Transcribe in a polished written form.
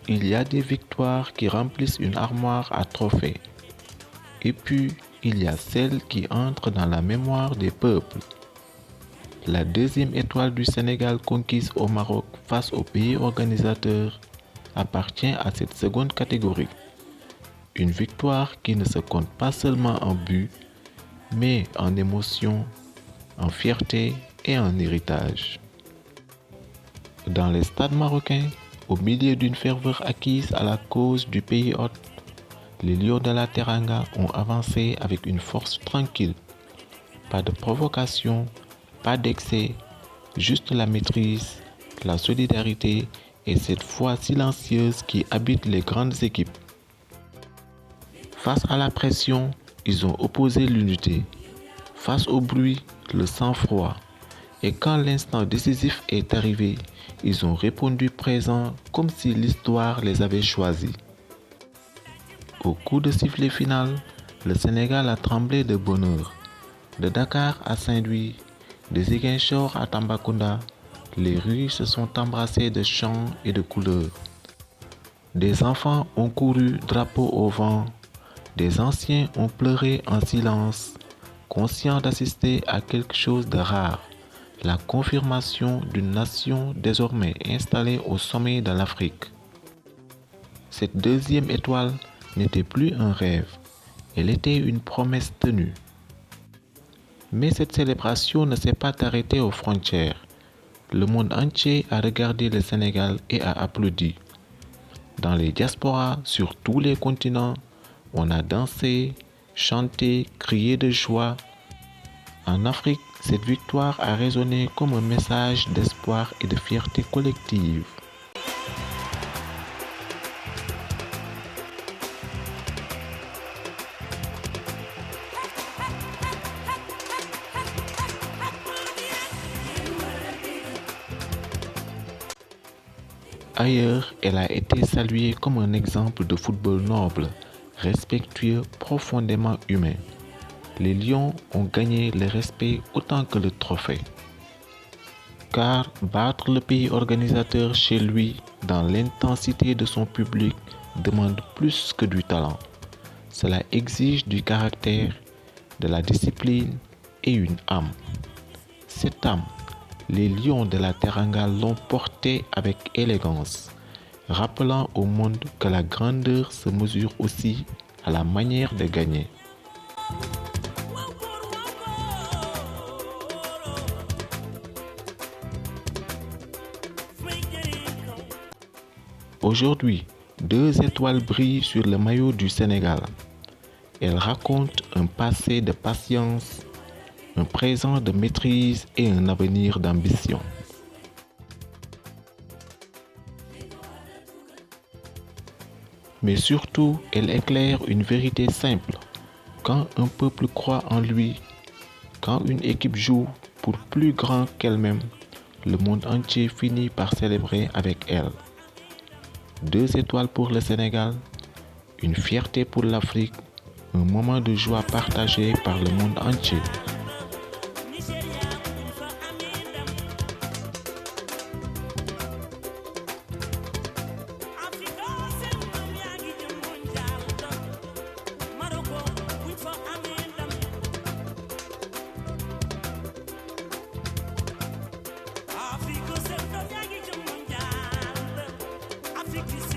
il y a des victoires qui remplissent une armoire à trophées. Et puis, il y a celles qui entrent dans la mémoire des peuples. La deuxième étoile du Sénégal conquise au Maroc face au pays organisateur appartient à cette seconde catégorie. Une victoire qui ne se compte pas seulement en but, mais en émotion, en fierté et en héritage. Dans les stades marocains, au milieu d'une ferveur acquise à la cause du pays hôte, les Lions de la Teranga ont avancé avec une force tranquille. Pas de provocation, pas d'excès, juste la maîtrise, la solidarité et cette foi silencieuse qui habite les grandes équipes. Face à la pression, ils ont opposé l'unité. Face au bruit, le sang-froid. Et quand l'instant décisif est arrivé, ils ont répondu présent comme si l'histoire les avait choisis. Au coup de sifflet final, le Sénégal a tremblé de bonheur. De Dakar à Saint-Louis, de Ziguinchor à Tambacounda, les rues se sont embrassées de chants et de couleurs. Des enfants ont couru drapeau au vent, des anciens ont pleuré en silence, conscients d'assister à quelque chose de rare, la confirmation d'une nation désormais installée au sommet de l'Afrique. Cette deuxième étoile n'était plus un rêve, elle était une promesse tenue. Mais cette célébration ne s'est pas arrêtée aux frontières. Le monde entier a regardé le Sénégal et a applaudi. Dans les diasporas sur tous les continents, on a dansé, chanté, crié de joie. En Afrique, cette victoire a résonné comme un message d'espoir et de fierté collective. Ailleurs, elle a été saluée comme un exemple de football noble, respectueux, profondément humain. Les Lions ont gagné le respect autant que le trophée. Car battre le pays organisateur chez lui, dans l'intensité de son public, demande plus que du talent. Cela exige du caractère, de la discipline et une âme. Cette âme, les Lions de la Teranga l'ont portée avec élégance, rappelant au monde que la grandeur se mesure aussi à la manière de gagner. Aujourd'hui, 2 étoiles brillent sur le maillot du Sénégal. Elles racontent un passé de patience, un présent de maîtrise et un avenir d'ambition. Mais surtout, elle éclaire une vérité simple. Quand un peuple croit en lui, quand une équipe joue pour plus grand qu'elle-même, le monde entier finit par célébrer avec elle. 2 étoiles pour le Sénégal, une fierté pour l'Afrique, un moment de joie partagé par le monde entier. Afrique